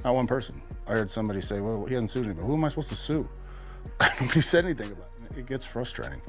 Not one person. I heard somebody say, well, he hasn't sued anybody. Who am I supposed to sue? Nobody said anything about it. It gets frustrating.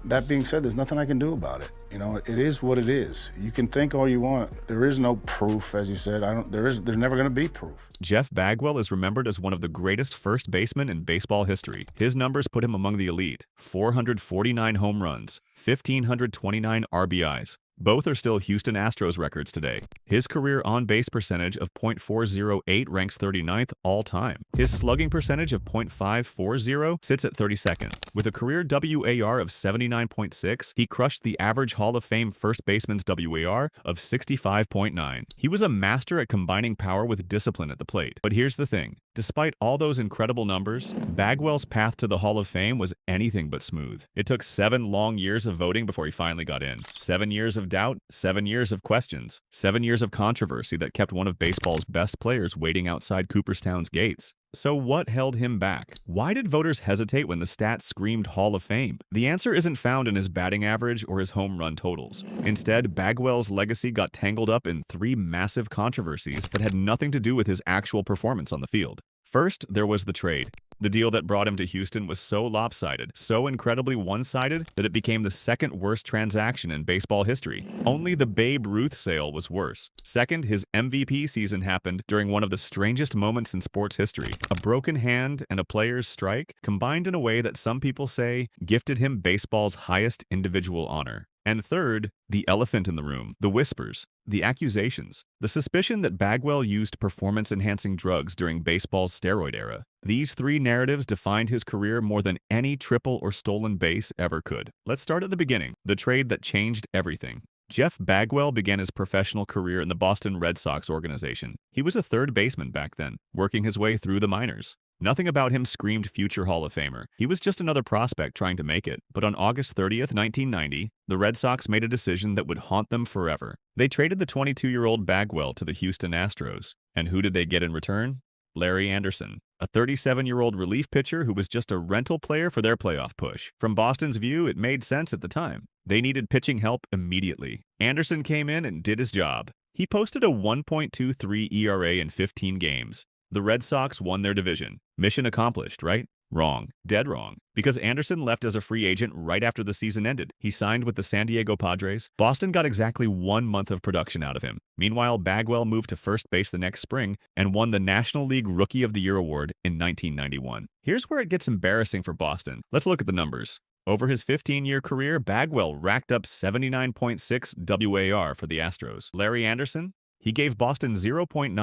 That being said, there's nothing I can do about it. You know, it is what it is. You can think all you want. There is no proof, as you said. There's never going to be proof. Jeff Bagwell is remembered as one of the greatest first basemen in baseball history. His numbers put him among the elite: 449 home runs, 1,529 RBIs. Both are still Houston Astros records today. His career on-base percentage of .408 ranks 39th all-time. His slugging percentage of .540 sits at 32nd. With a career WAR of 79.6, he crushed the average Hall of Fame first baseman's WAR of 65.9. He was a master at combining power with discipline at the plate. But here's the thing. Despite all those incredible numbers, Bagwell's path to the Hall of Fame was anything but smooth. It took 7 long years of voting before he finally got in. 7 years of doubt, 7 years of questions, 7 years of controversy that kept one of baseball's best players waiting outside Cooperstown's gates. So what held him back? Why did voters hesitate when the stats screamed Hall of Fame? The answer isn't found in his batting average or his home run totals. Instead, Bagwell's legacy got tangled up in 3 massive controversies that had nothing to do with his actual performance on the field. First, there was the trade. The deal that brought him to Houston was so lopsided, so incredibly one-sided, that it became the second worst transaction in baseball history. Only the Babe Ruth sale was worse. Second, his MVP season happened during one of the strangest moments in sports history. A broken hand and a player's strike combined in a way that some people say gifted him baseball's highest individual honor. And third, the elephant in the room, the whispers, the accusations, the suspicion that Bagwell used performance-enhancing drugs during baseball's steroid era. These 3 narratives defined his career more than any triple or stolen base ever could. Let's start at the beginning, the trade that changed everything. Jeff Bagwell began his professional career in the Boston Red Sox organization. He was a third baseman back then, working his way through the minors. Nothing about him screamed future Hall of Famer. He was just another prospect trying to make it. But on August 30th, 1990, the Red Sox made a decision that would haunt them forever. They traded the 22-year-old Bagwell to the Houston Astros. And who did they get in return? Larry Anderson, a 37-year-old relief pitcher who was just a rental player for their playoff push. From Boston's view, it made sense at the time. They needed pitching help immediately. Anderson came in and did his job. He posted a 1.23 ERA in 15 games. The Red Sox won their division. Mission accomplished, right? Wrong. Dead wrong. Because Anderson left as a free agent right after the season ended. He signed with the San Diego Padres. Boston got exactly 1 month of production out of him. Meanwhile, Bagwell moved to first base the next spring and won the National League Rookie of the Year award in 1991. Here's where it gets embarrassing for Boston. Let's look at the numbers. Over his 15-year career, Bagwell racked up 79.6 WAR for the Astros. Larry Anderson? He gave Boston 0.9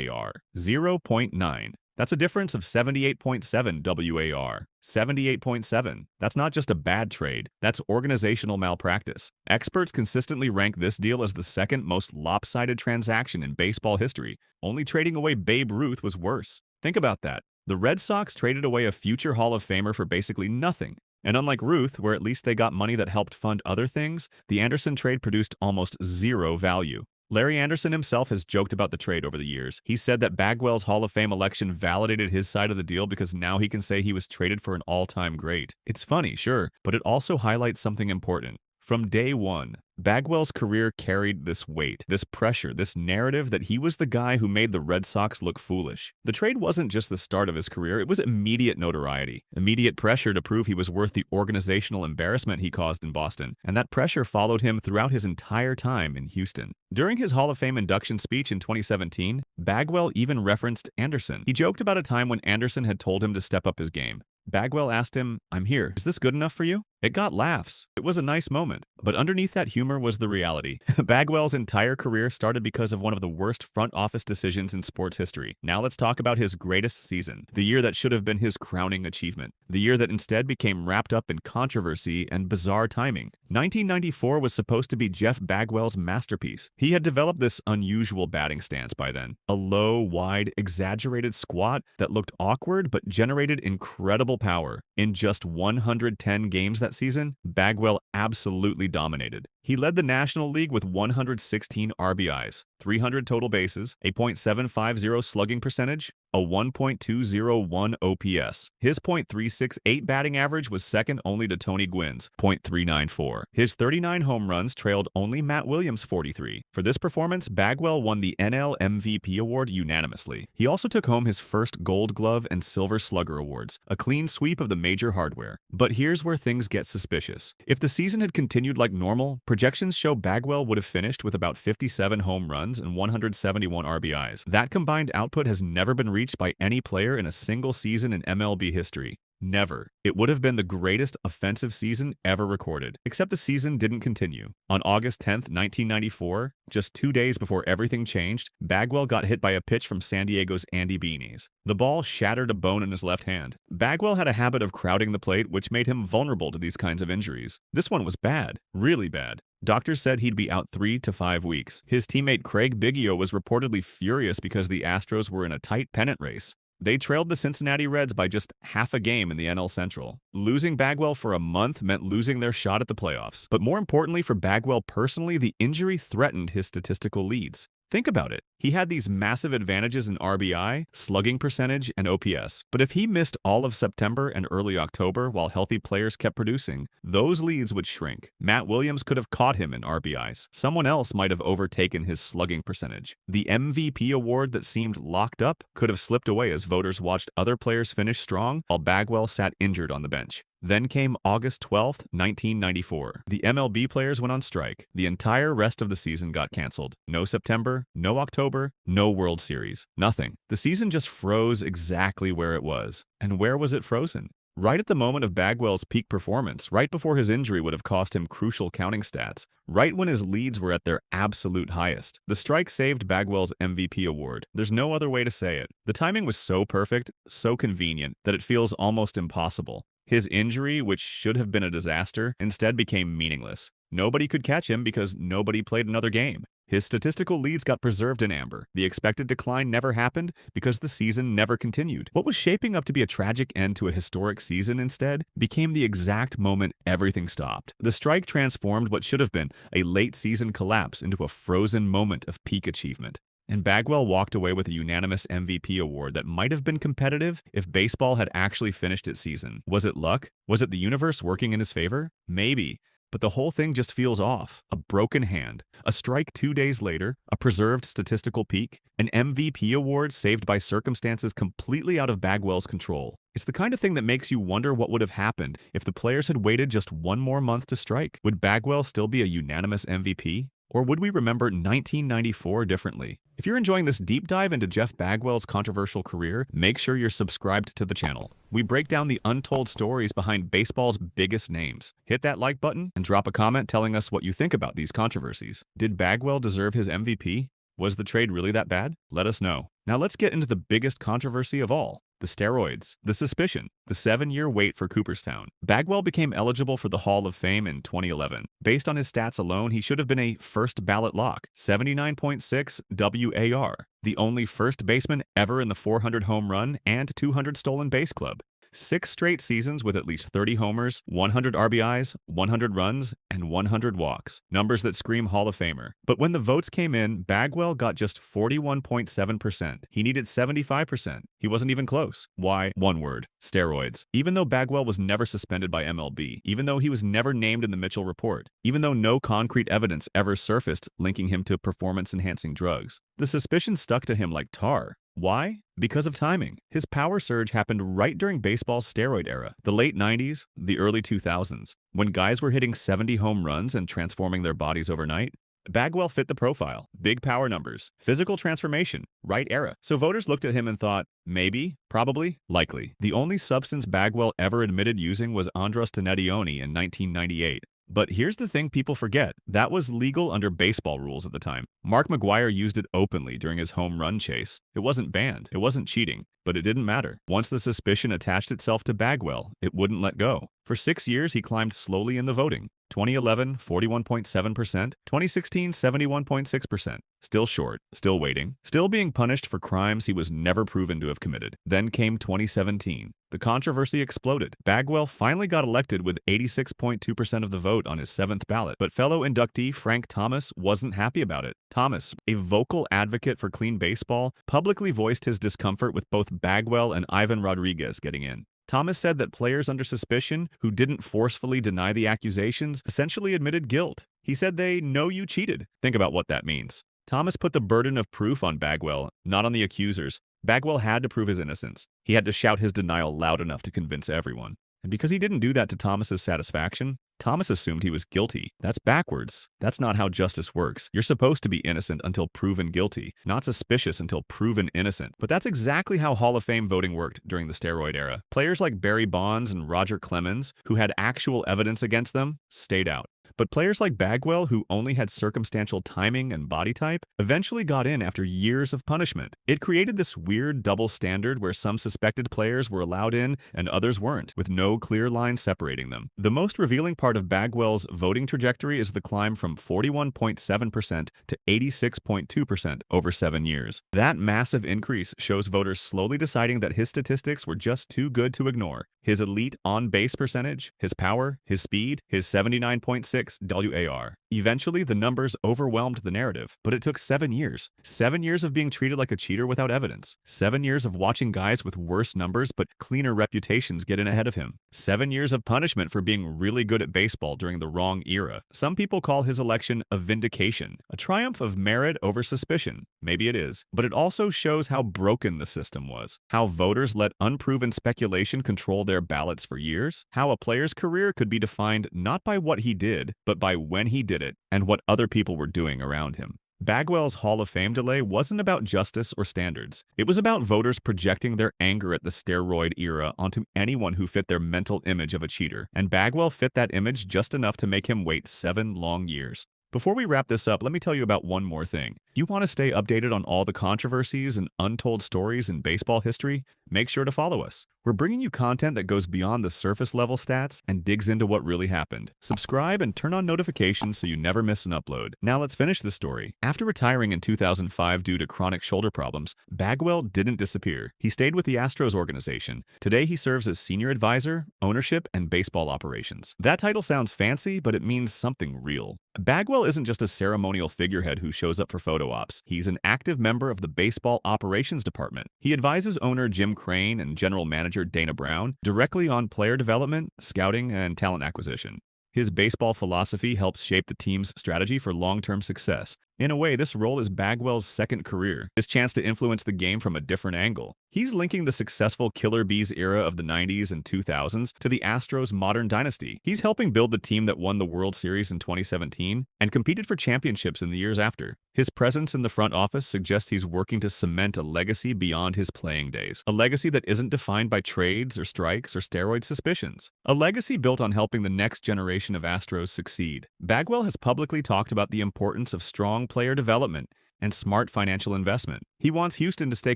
WAR. 0.9. That's a difference of 78.7 WAR. 78.7. That's not just a bad trade, that's organizational malpractice. Experts consistently rank this deal as the second most lopsided transaction in baseball history. Only trading away Babe Ruth was worse. Think about that. The Red Sox traded away a future Hall of Famer for basically nothing. And unlike Ruth, where at least they got money that helped fund other things, the Anderson trade produced almost 0 value. Larry Anderson himself has joked about the trade over the years. He said that Bagwell's Hall of Fame election validated his side of the deal because now he can say he was traded for an all-time great. It's funny, sure, but it also highlights something important. From day one, Bagwell's career carried this weight, this pressure, this narrative that he was the guy who made the Red Sox look foolish. The trade wasn't just the start of his career, it was immediate notoriety, immediate pressure to prove he was worth the organizational embarrassment he caused in Boston, and that pressure followed him throughout his entire time in Houston. During his Hall of Fame induction speech in 2017, Bagwell even referenced Anderson. He joked about a time when Anderson had told him to step up his game. Bagwell asked him, "I'm here. Is this good enough for you?" It got laughs. It was a nice moment. But underneath that humor was the reality. Bagwell's entire career started because of one of the worst front office decisions in sports history. Now let's talk about his greatest season, the year that should have been his crowning achievement, the year that instead became wrapped up in controversy and bizarre timing. 1994 was supposed to be Jeff Bagwell's masterpiece. He had developed this unusual batting stance by then, a low, wide, exaggerated squat that looked awkward but generated incredible power. In just 110 games that season, Bagwell absolutely dominated. He led the National League with 116 RBIs, 300 total bases, a .750 slugging percentage, a 1.201 OPS. His .368 batting average was second only to Tony Gwynn's .394. His 39 home runs trailed only Matt Williams' 43. For this performance, Bagwell won the NL MVP award unanimously. He also took home his first Gold Glove and Silver Slugger awards, a clean sweep of the major hardware. But here's where things get suspicious. If the season had continued like normal, projections show Bagwell would have finished with about 57 home runs and 171 RBIs. That combined output has never been reached by any player in a single season in MLB history. Never. It would have been the greatest offensive season ever recorded, except the season didn't continue. On August 10th, 1994, just 2 days before everything changed, Bagwell got hit by a pitch from San Diego's Andy Beanies. The ball shattered a bone in his left hand. Bagwell had a habit of crowding the plate, which made him vulnerable to these kinds of injuries. This one was bad, really bad. Doctors said he'd be out 3 to 5 weeks. His teammate Craig Biggio was reportedly furious because the Astros were in a tight pennant race. They trailed the Cincinnati Reds by just half a game in the NL Central. Losing Bagwell for a month meant losing their shot at the playoffs. But more importantly for Bagwell personally, the injury threatened his statistical leads. Think about it. He had these massive advantages in RBI, slugging percentage, and OPS. But if he missed all of September and early October while healthy players kept producing, those leads would shrink. Matt Williams could have caught him in RBIs. Someone else might have overtaken his slugging percentage. The MVP award that seemed locked up could have slipped away as voters watched other players finish strong while Bagwell sat injured on the bench. Then came August 12th, 1994. The MLB players went on strike. The entire rest of the season got canceled. No September, no October, no World Series. Nothing. The season just froze exactly where it was. And where was it frozen? Right at the moment of Bagwell's peak performance, right before his injury would have cost him crucial counting stats, right when his leads were at their absolute highest. The strike saved Bagwell's MVP award. There's no other way to say it. The timing was so perfect, so convenient, that it feels almost impossible. His injury, which should have been a disaster, instead became meaningless. Nobody could catch him because nobody played another game. His statistical leads got preserved in amber. The expected decline never happened because the season never continued. What was shaping up to be a tragic end to a historic season instead became the exact moment everything stopped. The strike transformed what should have been a late season collapse into a frozen moment of peak achievement. And Bagwell walked away with a unanimous MVP award that might have been competitive if baseball had actually finished its season. Was it luck? Was it the universe working in his favor? Maybe. But the whole thing just feels off. A broken hand, a strike 2 days later, a preserved statistical peak, an MVP award saved by circumstances completely out of Bagwell's control. It's the kind of thing that makes you wonder what would have happened if the players had waited just one more month to strike. Would Bagwell still be a unanimous MVP? Or would we remember 1994 differently? If you're enjoying this deep dive into Jeff Bagwell's controversial career, make sure you're subscribed to the channel. We break down the untold stories behind baseball's biggest names. Hit that like button and drop a comment telling us what you think about these controversies. Did Bagwell deserve his MVP? Was the trade really that bad? Let us know. Now let's get into the biggest controversy of all. The steroids, the suspicion, the 7-year wait for Cooperstown. Bagwell became eligible for the Hall of Fame in 2011. Based on his stats alone, he should have been a first ballot lock, 79.6 WAR, the only first baseman ever in the 400 home run and 200 stolen base club. 6 straight seasons with at least 30 homers, 100 RBIs, 100 runs, and 100 walks. Numbers that scream Hall of Famer. But when the votes came in, Bagwell got just 41.7%. He needed 75%. He wasn't even close. Why? One word: steroids. Even though Bagwell was never suspended by MLB, even though he was never named in the Mitchell report, even though no concrete evidence ever surfaced linking him to performance-enhancing drugs, the suspicion stuck to him like tar. Why? Because of timing. His power surge happened right during baseball's steroid era, the late 90s, the early 2000s, when guys were hitting 70 home runs and transforming their bodies overnight. Bagwell fit the profile. Big power numbers, physical transformation, right era. So voters looked at him and thought, maybe, probably, likely. The only substance Bagwell ever admitted using was androstenedione in 1998. But here's the thing people forget. That was legal under baseball rules at the time. Mark McGwire used it openly during his home run chase. It wasn't banned. It wasn't cheating. But it didn't matter. Once the suspicion attached itself to Bagwell, it wouldn't let go. For 6 years, he climbed slowly in the voting. 2011, 41.7%, 2016, 71.6%. Still short, still waiting, still being punished for crimes he was never proven to have committed. Then came 2017. The controversy exploded. Bagwell finally got elected with 86.2% of the vote on his 7th ballot, but fellow inductee Frank Thomas wasn't happy about it. Thomas, a vocal advocate for clean baseball, publicly voiced his discomfort with both Bagwell and Ivan Rodriguez getting in. Thomas said that players under suspicion who didn't forcefully deny the accusations essentially admitted guilt. He said they know you cheated. Think about what that means. Thomas put the burden of proof on Bagwell, not on the accusers. Bagwell had to prove his innocence. He had to shout his denial loud enough to convince everyone. And because he didn't do that to Thomas's satisfaction, Thomas assumed he was guilty. That's backwards. That's not how justice works. You're supposed to be innocent until proven guilty, not suspicious until proven innocent. But that's exactly how Hall of Fame voting worked during the steroid era. Players like Barry Bonds and Roger Clemens, who had actual evidence against them, stayed out. But players like Bagwell, who only had circumstantial timing and body type, eventually got in after years of punishment. It created this weird double standard where some suspected players were allowed in and others weren't, with no clear line separating them. The most revealing part of Bagwell's voting trajectory is the climb from 41.7% to 86.2% over 7 years. That massive increase shows voters slowly deciding that his statistics were just too good to ignore. His elite on-base percentage, his power, his speed, his 79.6 WAR. Eventually, the numbers overwhelmed the narrative, but it took 7 years. 7 years of being treated like a cheater without evidence. 7 years of watching guys with worse numbers but cleaner reputations get in ahead of him. 7 years of punishment for being really good at baseball during the wrong era. Some people call his election a vindication, a triumph of merit over suspicion. Maybe it is, but it also shows how broken the system was, how voters let unproven speculation control their ballots for years, how a player's career could be defined not by what he did, but by when he did it and what other people were doing around him. Bagwell's Hall of Fame delay wasn't about justice or standards. It was about voters projecting their anger at the steroid era onto anyone who fit their mental image of a cheater, and Bagwell fit that image just enough to make him wait 7 long years. Before we wrap this up, let me tell you about one more thing. You want to stay updated on all the controversies and untold stories in baseball history? Make sure to follow us. We're bringing you content that goes beyond the surface level stats and digs into what really happened. Subscribe and turn on notifications so you never miss an upload. Now let's finish the story. After retiring in 2005 due to chronic shoulder problems, Bagwell didn't disappear. He stayed with the Astros organization. Today he serves as senior advisor, ownership, and baseball operations. That title sounds fancy, but it means something real. Bagwell isn't just a ceremonial figurehead who shows up for photo ops. He's an active member of the baseball operations department. He advises owner Jim Crane and general manager Dana Brown directly on player development, scouting, and talent acquisition. His baseball philosophy helps shape the team's strategy for long-term success. In a way, this role is Bagwell's second career, his chance to influence the game from a different angle. He's linking the successful Killer Bees era of the 90s and 2000s to the Astros' modern dynasty. He's helping build the team that won the World Series in 2017 and competed for championships in the years after. His presence in the front office suggests he's working to cement a legacy beyond his playing days. A legacy that isn't defined by trades or strikes or steroid suspicions. A legacy built on helping the next generation of Astros succeed. Bagwell has publicly talked about the importance of strong player development and smart financial investment. He wants Houston to stay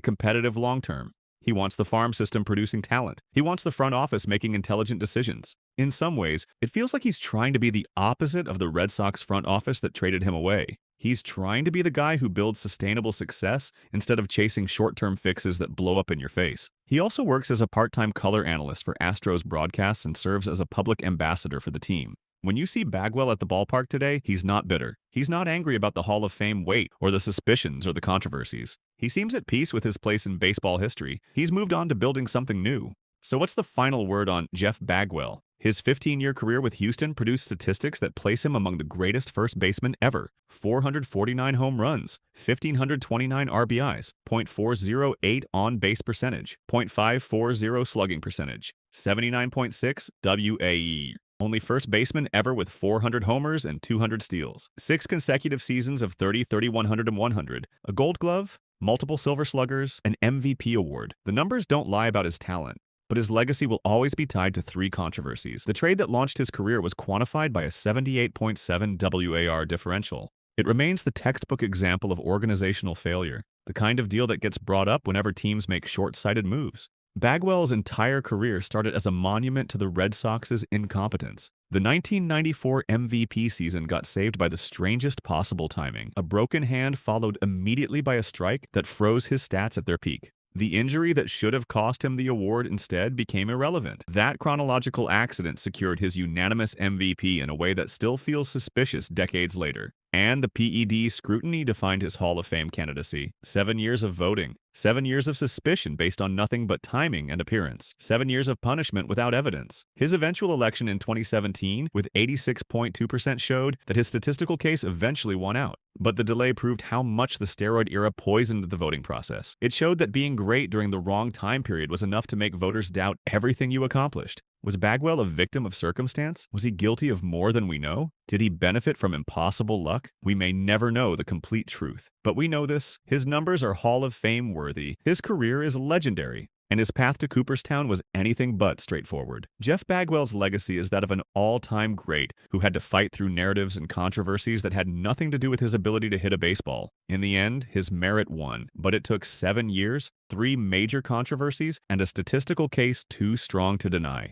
competitive long-term. He wants the farm system producing talent. He wants the front office making intelligent decisions. In some ways, it feels like he's trying to be the opposite of the Red Sox front office that traded him away. He's trying to be the guy who builds sustainable success instead of chasing short-term fixes that blow up in your face. He also works as a part-time color analyst for Astros broadcasts and serves as a public ambassador for the team. When you see Bagwell at the ballpark today, he's not bitter. He's not angry about the Hall of Fame wait or the suspicions or the controversies. He seems at peace with his place in baseball history. He's moved on to building something new. So what's the final word on Jeff Bagwell? His 15-year career with Houston produced statistics that place him among the greatest first basemen ever. 449 home runs, 1,529 RBIs, .408 on-base percentage, .540 slugging percentage, 79.6 WAE. Only first baseman ever with 400 homers and 200 steals. 6 consecutive seasons of 30, 30, 100, and 100. A Gold Glove, multiple Silver Sluggers, an MVP award. The numbers don't lie about his talent, but his legacy will always be tied to 3 controversies. The trade that launched his career was quantified by a 78.7 WAR differential. It remains the textbook example of organizational failure. the kind of deal that gets brought up whenever teams make short-sighted moves. Bagwell's entire career started as a monument to the Red Sox's incompetence. The 1994 MVP season got saved by the strangest possible timing. A broken hand followed immediately by a strike that froze his stats at their peak. The injury that should have cost him the award instead became irrelevant. That chronological accident secured his unanimous MVP in a way that still feels suspicious decades later. And the PED scrutiny defined his Hall of Fame candidacy. 7 years of voting. 7 years of suspicion based on nothing but timing and appearance. 7 years of punishment without evidence. His eventual election in 2017, with 86.2%, showed that his statistical case eventually won out. But the delay proved how much the steroid era poisoned the voting process. It showed that being great during the wrong time period was enough to make voters doubt everything you accomplished. Was Bagwell a victim of circumstance? Was he guilty of more than we know? Did he benefit from impossible luck? We may never know the complete truth. But we know this: his numbers are Hall of Fame worthy, his career is legendary, and his path to Cooperstown was anything but straightforward. Jeff Bagwell's legacy is that of an all-time great who had to fight through narratives and controversies that had nothing to do with his ability to hit a baseball. In the end, his merit won, but it took 7 years, 3 major controversies, and a statistical case too strong to deny.